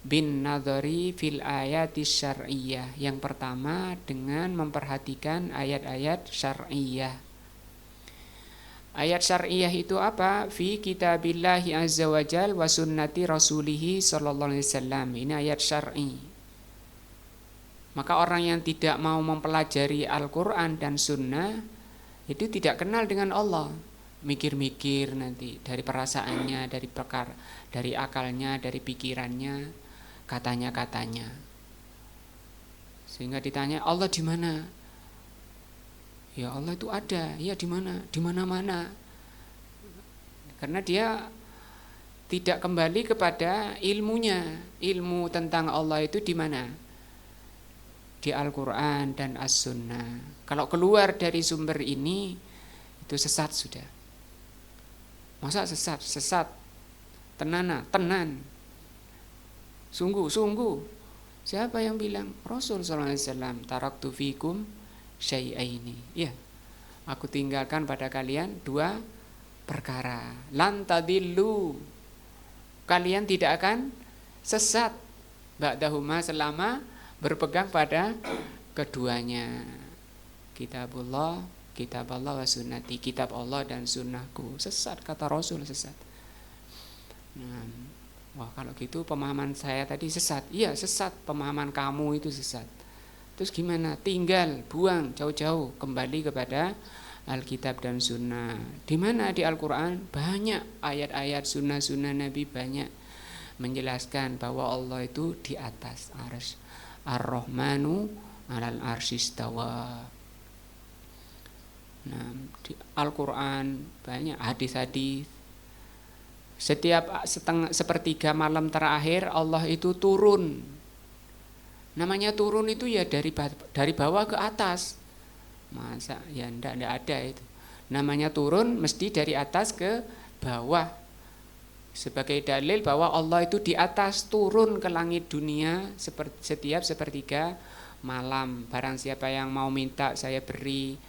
Speaker 1: Bin nadhari fil ayati syar'iyyah. Yang pertama dengan memperhatikan ayat-ayat syar'iyyah. Ayat syar'iyah itu apa? Fi kitabillahi azza wa jal wa sunnati rasulihi sallallahu alaihi wasallam. Ini ayat syar'i. Maka orang yang tidak mau mempelajari Al-Quran dan sunnah itu tidak kenal dengan Allah. Mikir-mikir nanti dari perasaannya, dari akalnya, dari pikirannya, katanya-katanya. Sehingga ditanya, Allah di mana? Ya Allah itu ada, ya di mana? Di mana-mana. Karena dia tidak kembali kepada ilmunya. Ilmu tentang Allah itu di mana? Di Al-Quran dan As-Sunnah. Kalau keluar dari sumber ini, itu sesat sudah. Masa sesat? Sesat. Tenan. Sungguh. Siapa yang bilang? Rasul sallallahu alaihi wasallam, taraktu fikum syai'aini. Ya, aku tinggalkan pada kalian 2 perkara. Lan tadillu, kalian tidak akan sesat ba'dahuma, selama berpegang pada keduanya. Kitab Allah wa sunnati, kitab Allah dan sunnahku. Sesat, kata Rasul, sesat. Nah, wah kalau gitu pemahaman saya tadi sesat. Iya sesat, pemahaman kamu itu sesat. Terus gimana? Tinggal, buang jauh-jauh, kembali kepada Alkitab dan Sunnah. Di mana di Al-Quran banyak ayat-ayat sunnah-sunnah Nabi, banyak menjelaskan bahwa Allah itu di atas arsy. Ar-Rahmanu 'alal arsy istawa. Nah, di Al-Quran banyak hadis-hadis. Setiap sepertiga malam terakhir Allah itu turun. Namanya turun itu ya dari bawah ke atas. Masa ya enggak ada itu. Namanya turun mesti dari atas ke bawah. Sebagai dalil bahwa Allah itu di atas, turun ke langit dunia setiap sepertiga malam. Barang siapa yang mau minta saya beri,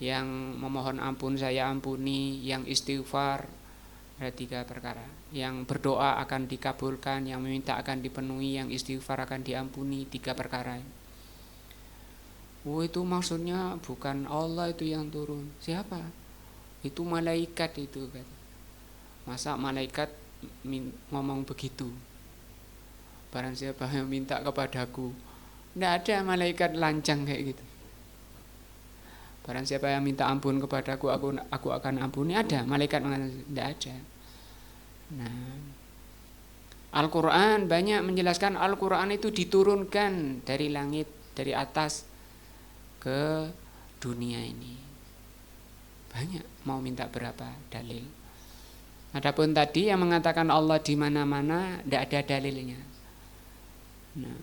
Speaker 1: yang memohon ampun saya ampuni, yang istighfar, ada 3 perkara. Yang berdoa akan dikabulkan, yang meminta akan dipenuhi, yang istighfar akan diampuni, 3 perkara. Oh itu maksudnya bukan Allah itu yang turun. Siapa? Itu malaikat itu kan. Masa malaikat ngomong begitu? Barang siapa yang minta kepadaku. Tidak ada malaikat lancang kayak gitu. Barang siapa yang minta ampun kepadaku, aku akan ampuni. Ada malaikat mengatakan tidak ada. Nah, Al-Quran banyak menjelaskan Al-Quran itu diturunkan dari langit, dari atas ke dunia ini. Banyak, mau minta berapa dalil. Adapun tadi yang mengatakan Allah di mana-mana, tidak ada dalilnya. Nah,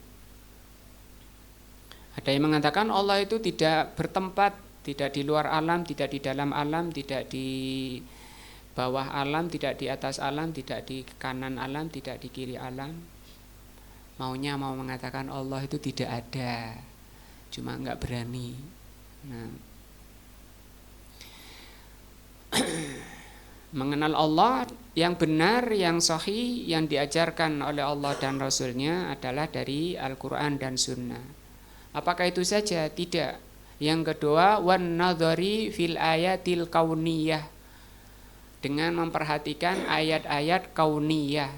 Speaker 1: ada yang mengatakan Allah itu tidak bertempat, tidak di luar alam, tidak di dalam alam, tidak di bawah alam, tidak di atas alam, tidak di kanan alam, tidak di kiri alam. Maunya mau mengatakan Allah itu tidak ada, cuma nggak berani. Nah, mengenal Allah yang benar, yang sahih, yang diajarkan oleh Allah dan Rasulnya adalah dari Al-Quran dan Sunnah. Apakah itu saja? Tidak. Yang kedua, wan nadhari fil ayatil kauniyah, dengan memperhatikan ayat-ayat kauniyah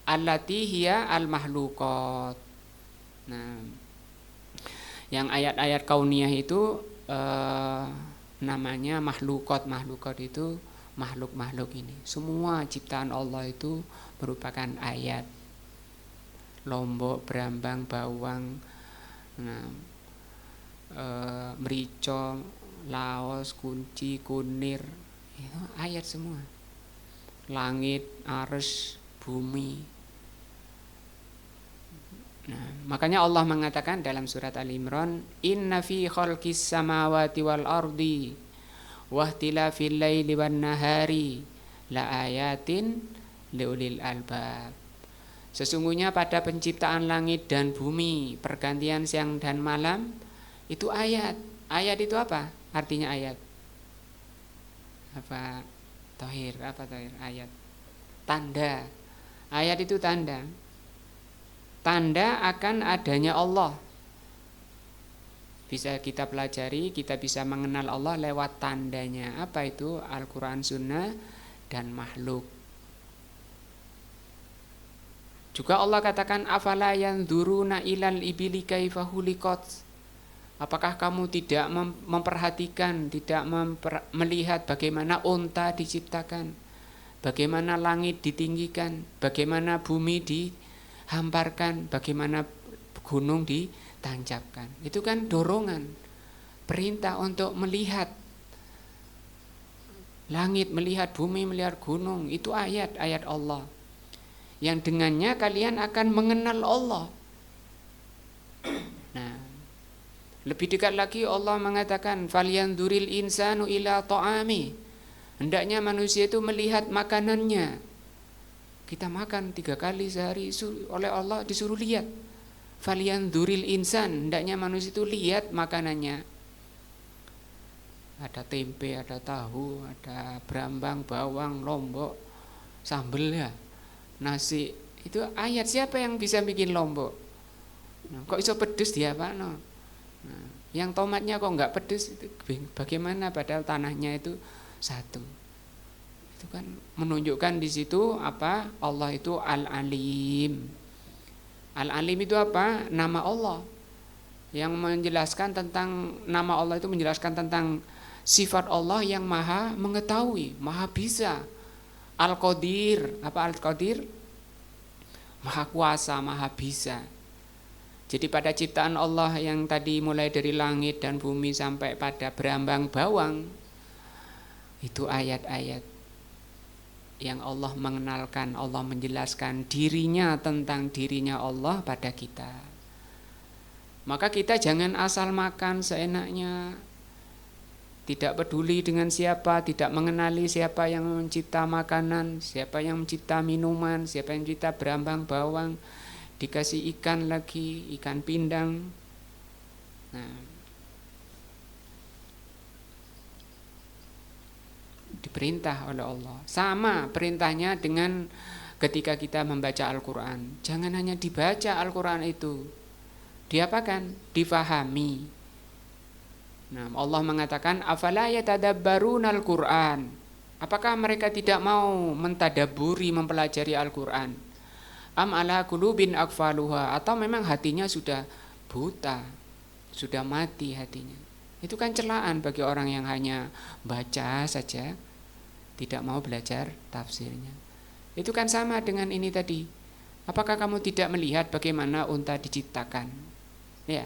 Speaker 1: allati hiya al-mahluqat. Nah, yang ayat-ayat kauniyah itu namanya mahluqat. Mahluqat itu makhluk-makhluk ini. Semua ciptaan Allah itu merupakan ayat. Lombok, berambang, bawang, merica, laos, kunci, kunir, itu ayat semua. Langit, arsy, bumi. Nah, makanya Allah mengatakan dalam surat Al-Imran, inna fi khalqis samawati wal ardi wahtilafil laili wan nahari la ayatin liulil albab. Sesungguhnya pada penciptaan langit dan bumi, pergantian siang dan malam, itu ayat. Ayat itu apa? Artinya ayat. Apa Tohir? Apa Tohir? Ayat. Tanda. Ayat itu tanda. Tanda akan adanya Allah. Bisa kita pelajari, kita bisa mengenal Allah lewat tandanya. Apa itu? Al-Quran, Sunnah, dan makhluk. Juga Allah katakan, afala yanzuruna ilal ibili kaifa khuliqat. Apakah kamu tidak memperhatikan, tidak melihat bagaimana unta diciptakan, bagaimana langit ditinggikan, bagaimana bumi dihamparkan, bagaimana gunung ditancapkan. Itu kan dorongan, perintah untuk melihat langit, melihat bumi, melihat gunung. Itu ayat-ayat Allah yang dengannya kalian akan mengenal Allah. Nah, lebih dekat lagi Allah mengatakan falyanzuril insanu ila ta'ami. Hendaknya manusia itu melihat makanannya. Kita makan 3 kali sehari, oleh Allah disuruh lihat. Falyanzuril insan, hendaknya manusia itu lihat makanannya. Ada tempe, ada tahu, ada berambang, bawang, lombok, sambel ya, nasi. Itu ayat. Siapa yang bisa bikin lombok? Nah, kok iso pedes dia apa no? Nah, yang tomatnya kok nggak pedes, itu bagaimana padahal tanahnya itu satu. Itu kan menunjukkan di situ apa? Allah itu Al-Alim. Al-Alim itu apa? Nama Allah. Yang menjelaskan tentang nama Allah itu menjelaskan tentang sifat Allah yang maha mengetahui, maha bisa. Al-Qadir, apa Al-Qadir? Maha kuasa, maha bisa. Jadi pada ciptaan Allah yang tadi mulai dari langit dan bumi sampai pada berambang bawang, itu ayat-ayat yang Allah mengenalkan, Allah menjelaskan dirinya, tentang dirinya Allah pada kita. Maka kita jangan asal makan seenaknya, tidak peduli dengan siapa, tidak mengenali siapa yang mencipta makanan, siapa yang mencipta minuman, siapa yang mencipta berambang bawang. Dikasih ikan lagi, ikan pindang. Nah, diperintah oleh Allah. Sama perintahnya dengan ketika kita membaca Al-Quran. Jangan hanya dibaca Al-Quran itu, diapakan? Difahami. Nah, Allah mengatakan afala yatadabbarunal Quran. Apakah mereka tidak mau mentadabburi, mempelajari Al-Quran? Am ala qulubin aqfaluha, atau memang hatinya sudah buta, sudah mati hatinya. Itu kan celaan bagi orang yang hanya baca saja, tidak mau belajar tafsirnya. Itu kan sama dengan ini tadi. Apakah kamu tidak melihat bagaimana unta diciptakan? Ya.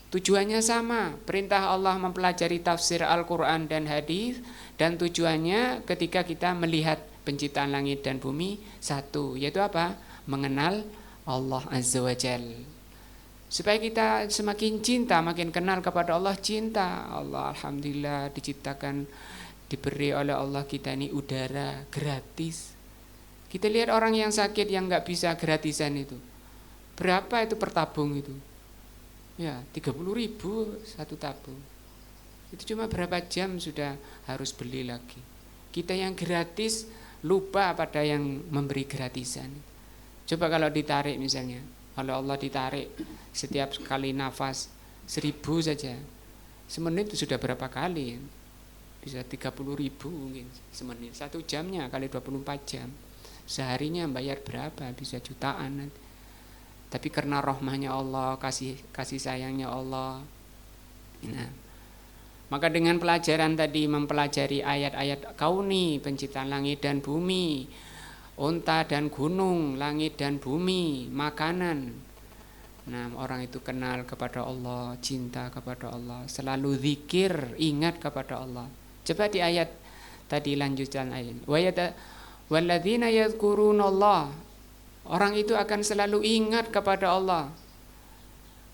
Speaker 1: Tujuannya sama, perintah Allah mempelajari tafsir Al-Quran dan hadis, dan tujuannya ketika kita melihat penciptaan langit dan bumi satu, yaitu apa? Mengenal Allah Azza wa Jal. Supaya kita semakin cinta, makin kenal kepada Allah, cinta Allah. Alhamdulillah diciptakan, diberi oleh Allah kita ini udara gratis. Kita lihat orang yang sakit yang nggak bisa gratisan itu, berapa itu per tabung itu? Ya 30.000 satu tabung. Itu cuma berapa jam sudah harus beli lagi. Kita yang gratis lupa pada yang memberi gratisan. Coba kalau ditarik misalnya, kalau Allah ditarik setiap kali nafas 1.000 saja, semenit itu sudah berapa kali? Bisa 30.000 mungkin semenit. 1 jamnya kali 24 jam, seharinya bayar berapa? Bisa jutaan nanti. Tapi karena rahmahnya Allah, kasih sayangnya Allah, nah, maka dengan pelajaran tadi, mempelajari ayat-ayat kauni, penciptaan langit dan bumi, unta dan gunung, langit dan bumi, makanan. Nah, orang itu kenal kepada Allah, cinta kepada Allah, selalu zikir, ingat kepada Allah. Coba di ayat tadi lanjutan ayat. Walladzina yadhkurunallah. Orang itu akan selalu ingat kepada Allah.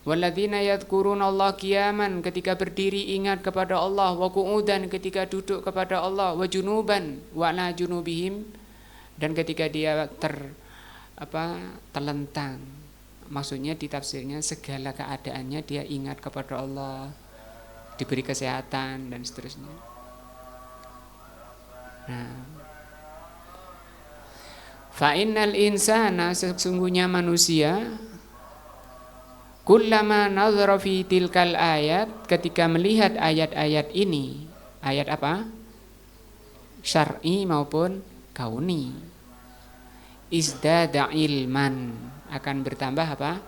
Speaker 1: Walladzina yadhkurunallaha qiyaman, ketika berdiri ingat kepada Allah, wa qu'udan, ketika duduk kepada Allah, wa junuban wa la junubihim, dan ketika dia terlentang. Maksudnya di tafsirnya segala keadaannya dia ingat kepada Allah, diberi kesehatan dan seterusnya. Nah, fa innal insana, sesungguhnya manusia, kullama nazara fi tilkal ayat, ketika melihat ayat-ayat ini, ayat apa? Syar'i maupun kauni, izdada ilman, akan bertambah apa?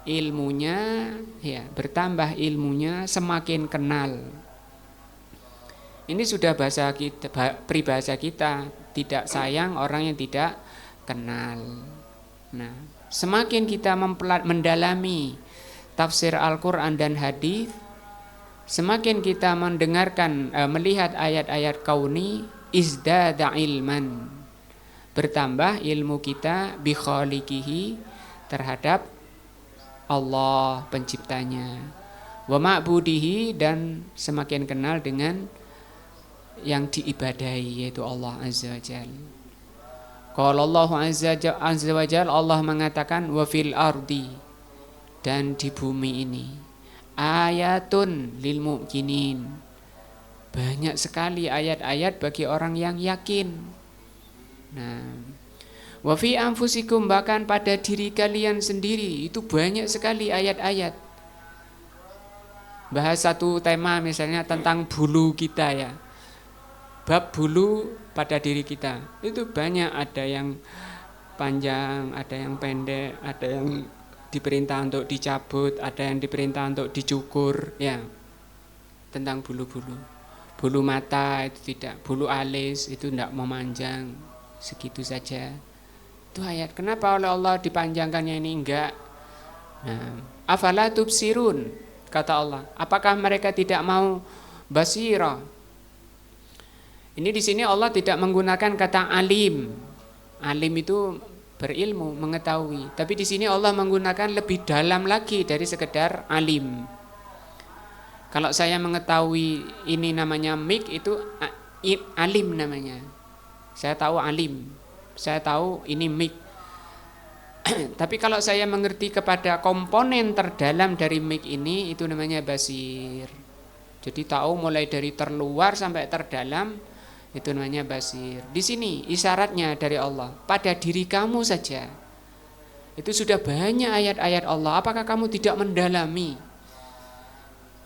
Speaker 1: Ilmunya, ya, bertambah ilmunya, semakin kenal. Ini sudah bahasa kita, peribahasa kita, tidak sayang orang yang tidak kenal. Nah, semakin kita mendalami tafsir Al-Quran dan hadis, semakin kita mendengarkan, melihat ayat-ayat kauni, izdada ilman, bertambah ilmu kita bi khaliqihi, terhadap Allah penciptanya, wa ma'budihi, dan semakin kenal dengan yang diibadahi, yaitu Allah Azza wa Jalla. Qala Allah azza wa jalla, Allah mengatakan, wa fil ardi, dan di bumi ini, ayatun lil muqinin, banyak sekali ayat-ayat bagi orang yang yakin. Nah, wa fi anfusikum, bahkan pada diri kalian sendiri itu banyak sekali ayat-ayat. Bahas satu tema misalnya tentang bulu kita, ya, bab bulu pada diri kita itu banyak, ada yang panjang, ada yang pendek, ada yang diperintah untuk dicabut, ada yang diperintah untuk dicukur, ya, tentang bulu-bulu. Bulu mata itu tidak, bulu alis itu tidak memanjang, segitu saja. Itu ayat. Kenapa oleh Allah dipanjangkannya ini enggak? Nah, afala tubsirun, kata Allah, apakah mereka tidak mau basirah? Ini di sini Allah tidak menggunakan kata alim. Alim itu berilmu, mengetahui. Tapi di sini Allah menggunakan lebih dalam lagi dari sekedar alim. Kalau saya mengetahui ini namanya mik, itu alim namanya. Saya tahu alim, saya tahu ini mik. Tapi kalau saya mengerti kepada komponen terdalam dari mik ini, itu namanya basir. Jadi tahu mulai dari terluar sampai terdalam, itu namanya basir. Di sini isyaratnya dari Allah, pada diri kamu saja itu sudah banyak ayat-ayat Allah. Apakah kamu tidak mendalami?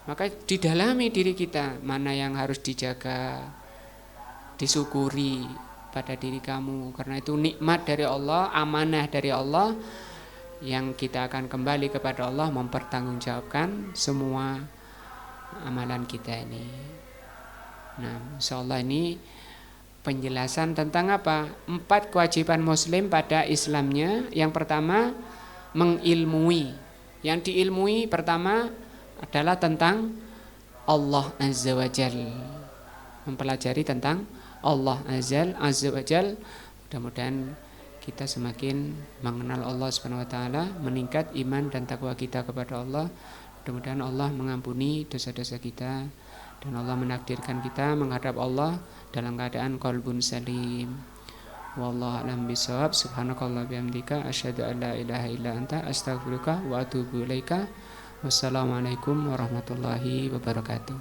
Speaker 1: Maka didalami diri kita, mana yang harus dijaga, disyukuri pada diri kamu, karena itu nikmat dari Allah, amanah dari Allah, yang kita akan kembali kepada Allah mempertanggungjawabkan semua amalan kita ini. Nah, insyaallah ini penjelasan tentang apa? 4 kewajiban muslim pada Islamnya. Yang pertama, mengilmui. Yang diilmui pertama adalah tentang Allah Azza wa Jal. Mempelajari tentang Allah Azza wa Jal. Mudah-mudahan kita semakin mengenal Allah Subhanahu wa taala, meningkat iman dan takwa kita kepada Allah. Mudah-mudahan Allah mengampuni dosa-dosa kita dan Allah menakdirkan kita menghadap Allah dalam keadaan qalbun salim. Wallahu a'lam bishawab. Subhanakallah bihamdika asyhadu an la ilaha illa anta astaghfiruka wa atubu ilaika. Wassalamualaikum warahmatullahi wabarakatuh.